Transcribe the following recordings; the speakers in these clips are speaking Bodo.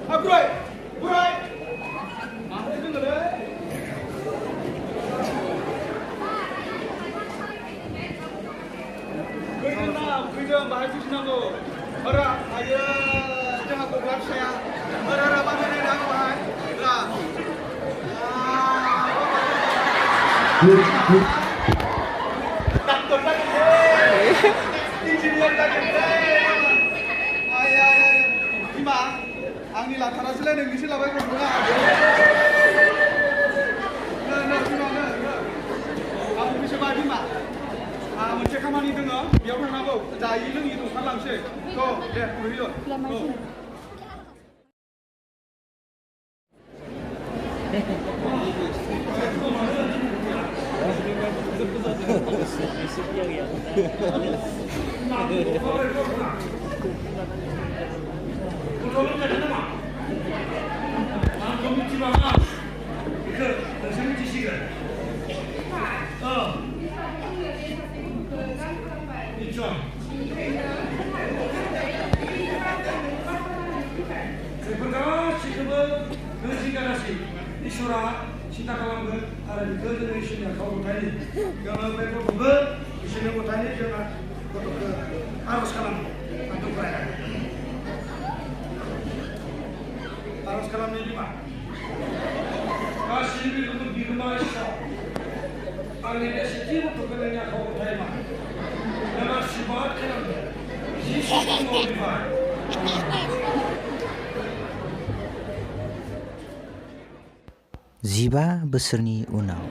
Burai, burai. Mana itu nggak? Kerja bahaya tu senang tu. Orang ayo jangan bergerak saya. Orang apa mana dah bahaya? Lah. Doktor tak ada. Engineer tak ada. Ay. Bima, angni lah thara sila neng bisi labai kau bunga. Bima. Aku bisa bawa Bima. मोनसे खामानि दङ बेयाव थांनांगौ जायै लोङै ओंखारलांसै थ' दे फैल' इसोरा सिन्था खालामगोन आरो बेखौ जोङो इसोरनि आखायाव गथायनि जोङो बे गथ'खौ इसोरनि गथायनि जोङो गथ'खौ आर'ज खालामो आंखौ फरायनानै आर'ज खालामनि बिमा गासिबो बेखौ बिगोमा इसोर आंनि बे सेथि गथ'खौ नोंनि आखायाव गथायमा नों आशीर्बाद खालामदो जिसुनि मुङाव जिबा बोसोरनि उनाव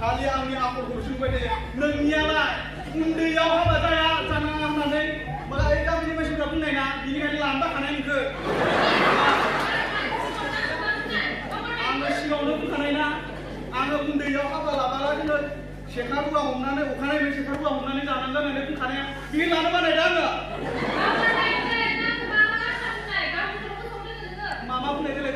खालि आंनि आखलखौ सोंबाय थायो नोंनियालाय उन्दैयाव हाबा जाया जानाङा होननानै मालाय गामिनि मानसिफ्रा बुंनाय ना बिनिखायनो लांबा खानाय नोंखो आङो सिगाङावनो बुंखानाय ना आङो उन्दैयाव हाबा लाबाला जोङो सेखा रुवा हमनानै अखानायै सेखा रुवा हमनानै जानांगोन होननानै बुंखानाया बिनि लानो बानायदों आङो मामा बुंनाय देलाय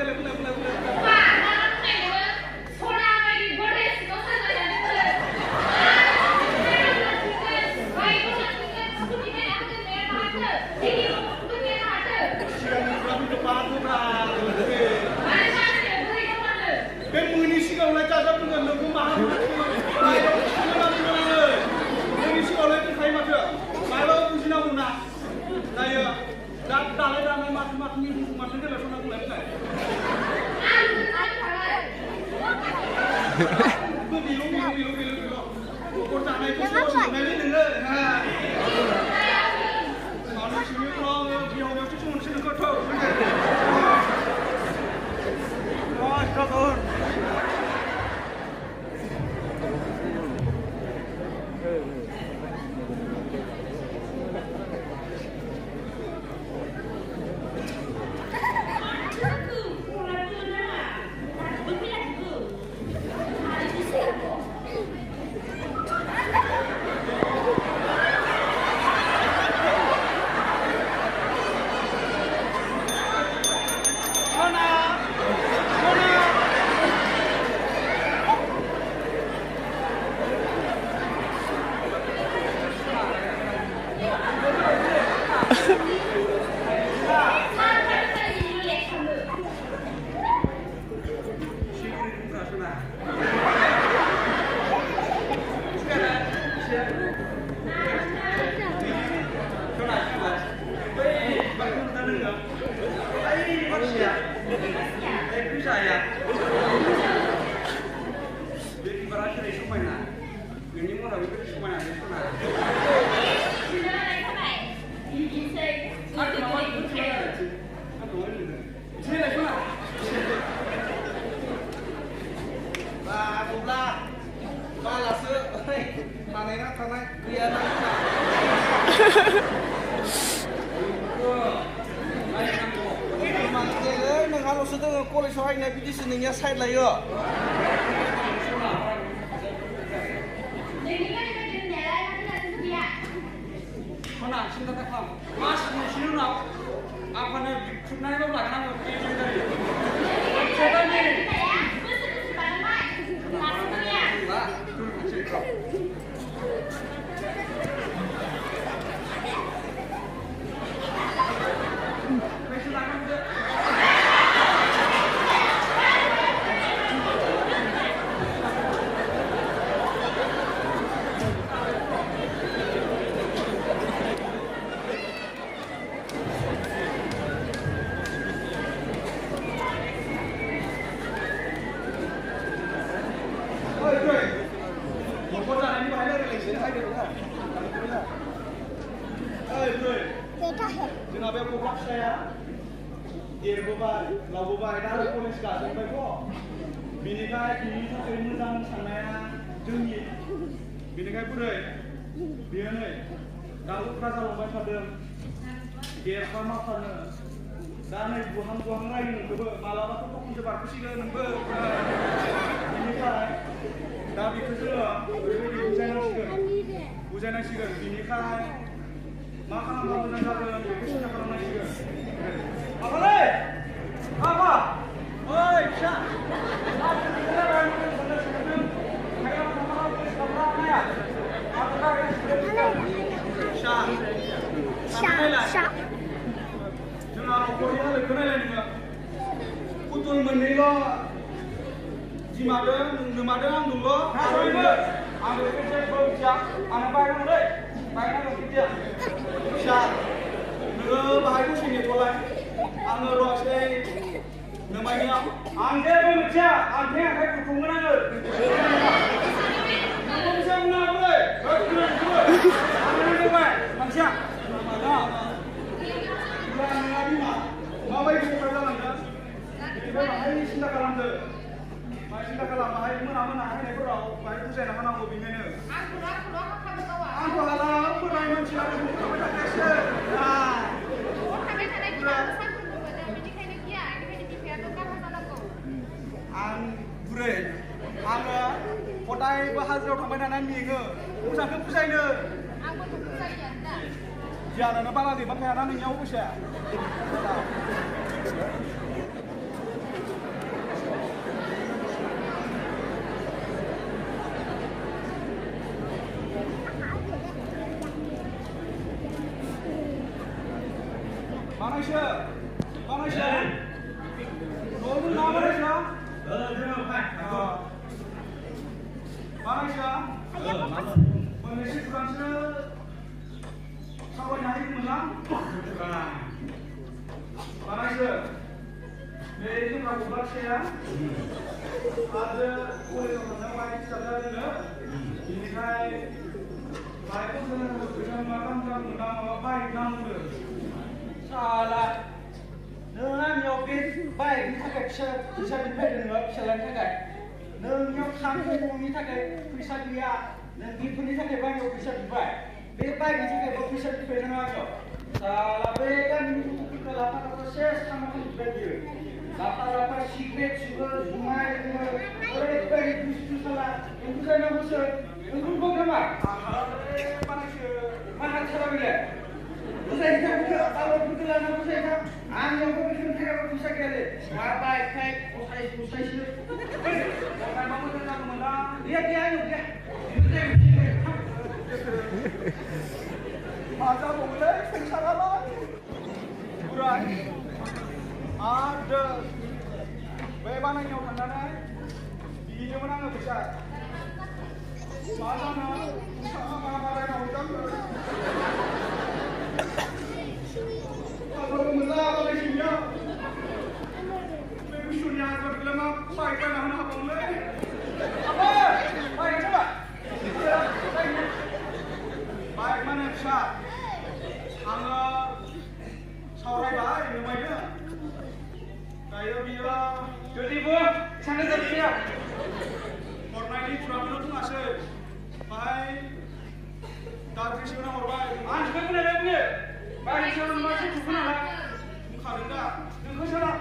Ini mau lebih ke mana? Ini lagi mana? Và cũng là ba là sữa thằng này kia nó mà cái đấy nó ăn sữa tôi cô lấy số anh này bị xin này nhá sai lấy rồi Mana cinta tak faham. Mas sini nak. Apa nak sebenarnya apa nak nak ini dari. Coba ni. जोंना बे गब्ला फिसाया देरबोबाय लावबोबाय दा कलेज गाजोबबायथ' बेनिखाय बिनि थाखाय मोजां साननाया जोंनि बेनिखाय बुरै बेयो नै दा उफ्रा जालांबाय थादों देरफा माफानो दा नै बुहां रायो नोंखौबो मालाबाथ' दखानसो बारखोसिगोन नोंबो बेनिखाय दा बेखौ जोङो ओरैबायदि बुजायनांसिगोन बेनिखाय मा खालामबा मोजां जागोन बेखौ सिन्था खालामनांसिगोन आफालै आफा ओइ फिसा जोंहा न'खरनि हालोदखौ नायलाय नोङो पुतुल मोननैल' बिमादों नोमादों आं दंल' आं बेखौ जेबो मिथिया आंनो बायनांगौलै बायनांगौ मिथिया फिसा नोङो बाहाय दसे नेथ'लाय आङो र' एसे नोमायनायाव आं जेबो मिथिया आखाइ बुथुमगोन आङो नोंखौ मिथिया बुंनो हागौलै आङो रोंबाय मानसिया नोंहा बिमा माबायदि क'क्राझार जालांदों बेनिफ्राय बाहाय सिन्था खालामदो बाहाय सिन्था खालाम बाहाय मोना हायनायफोराव बाहाय बुजायना होनांगौ बेनिखायनो आंखौ हाला बोराय मानसिया थाबाय थाखायसो आं बुरै आङो हदायबो हाजिरायाव थांबाय थानानै मेङो मोजांखौ बुजायनो गियानानो बारा गैबां थायाना नोंनियाव फैसाया Malaysia, Malaysia. Nol nama Malaysia. Malaysia. Malaysia bukan se kawan yang menang. Malaysia. Ini kamu baca ya. Ada kulit orang yang sadar ini. Ini kai. Baik pun dengan makan kan menang baik namun. Salah. Nâng nhau biết bay như thế này sẽ bị phê được nữa, sẽ làm thế này. Nâng nhau khám không muốn như thế này, cứ sao đi à? Nâng đi như thế này bay nhau cứ sao đi bay. Biết bay như thế này bao cứ sao đi phê được nhau. Salah bekan itu kita lapan proses sama tu baju. Lapan secret sugar, sungai, orang itu itu salah. Itu kan yang besar. Itu bukan apa? Mana cara bila? Saya cakap kalau betulan aku saya cakap, yang betul saya bisa kali. Apa efek? Usai sih. Kalau kamu tentang menang, dia dia. Masa boleh sengsara Burai. Ada. Bagaimana yang tangannya? Di mana nggak bisa? Mana nak? Sama yang utang. Kalau mula apa lagi dia? Mereka suruh yang bergelama baik kan anak abang le. Apa? Baik coba. Baik mana bisa? Angga saurai नुबायनो दायो बियो जुदिबो सानो जासिया हरनायनि खुरांखौनो बुङासै बाहाय दाख्लैसोना हरबाय मानसिखौ बुंलायबाय बियो बारि सायाव मानसि खुखुना ला बुंखादों दा नोंखौ साला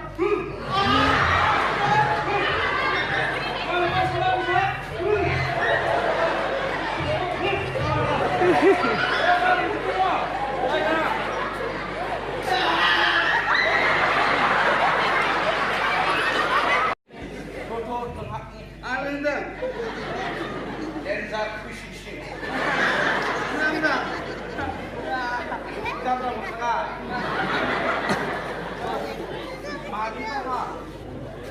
Anh lên đây. Đen ra quy sinh sinh. Nam ra. Cầm ra một cái. Mà đi ra mà.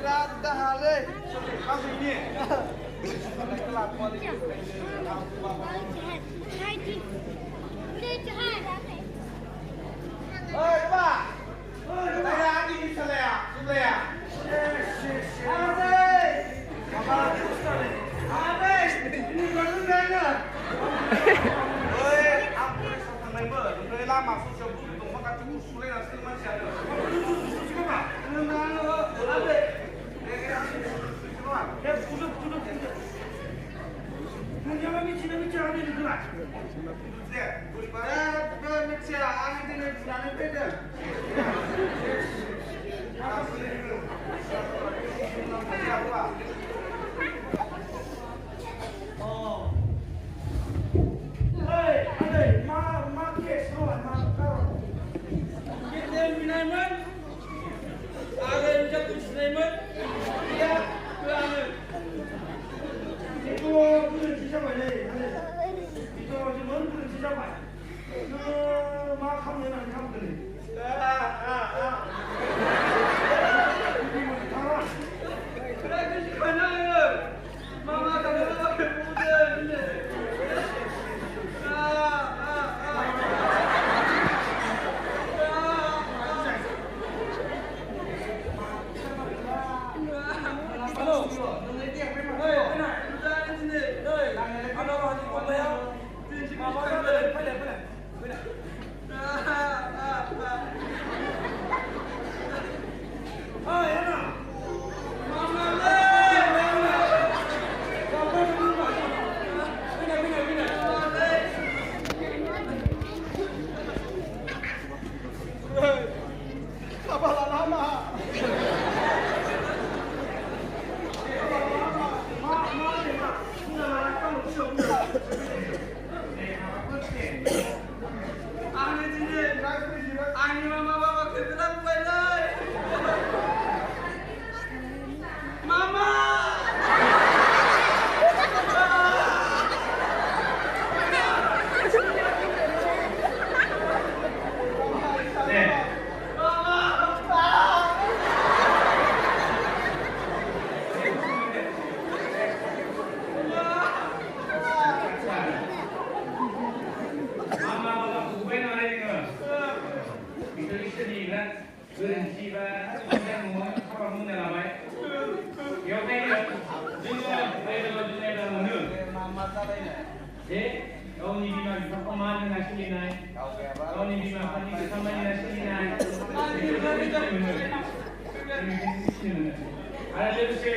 Ra ta hà lên. Sao gì nhỉ? Cái làm qua đi. Ơi các bạn. Đây là đi xe lè à? Xe lè à? Gaवनि बिमा बिफाखौ मान होना सोलिनाय गावनि बिमा बिफानि खोथा मानिना सोलिनाय आरो लोगोसे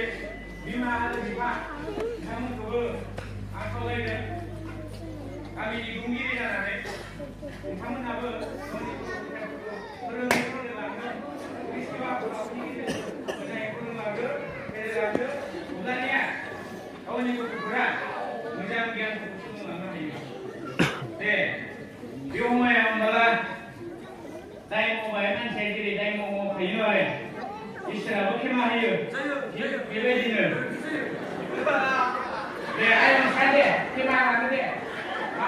बिमा आरो बिफा बिथांमोनखौबो आं खावलायदों गामिनि बुंगिरि जानानै नोंथांमोनहाबो गावनि फोरोंलांनो बेसेबा मोजाङै फोरोंलांनो फेदेरलांनो अब्लानिया गावनि गथ'फोरा मोजां गियानखौ सोलोंलांनो हायो दे बे समायाव होनबाला जाय मावबाय मानसिया जेरै जाय मावफायो आरो इसोराबो खेमा होयो बेबायदिनो दे आयं सान दे खेमा लानो दे मा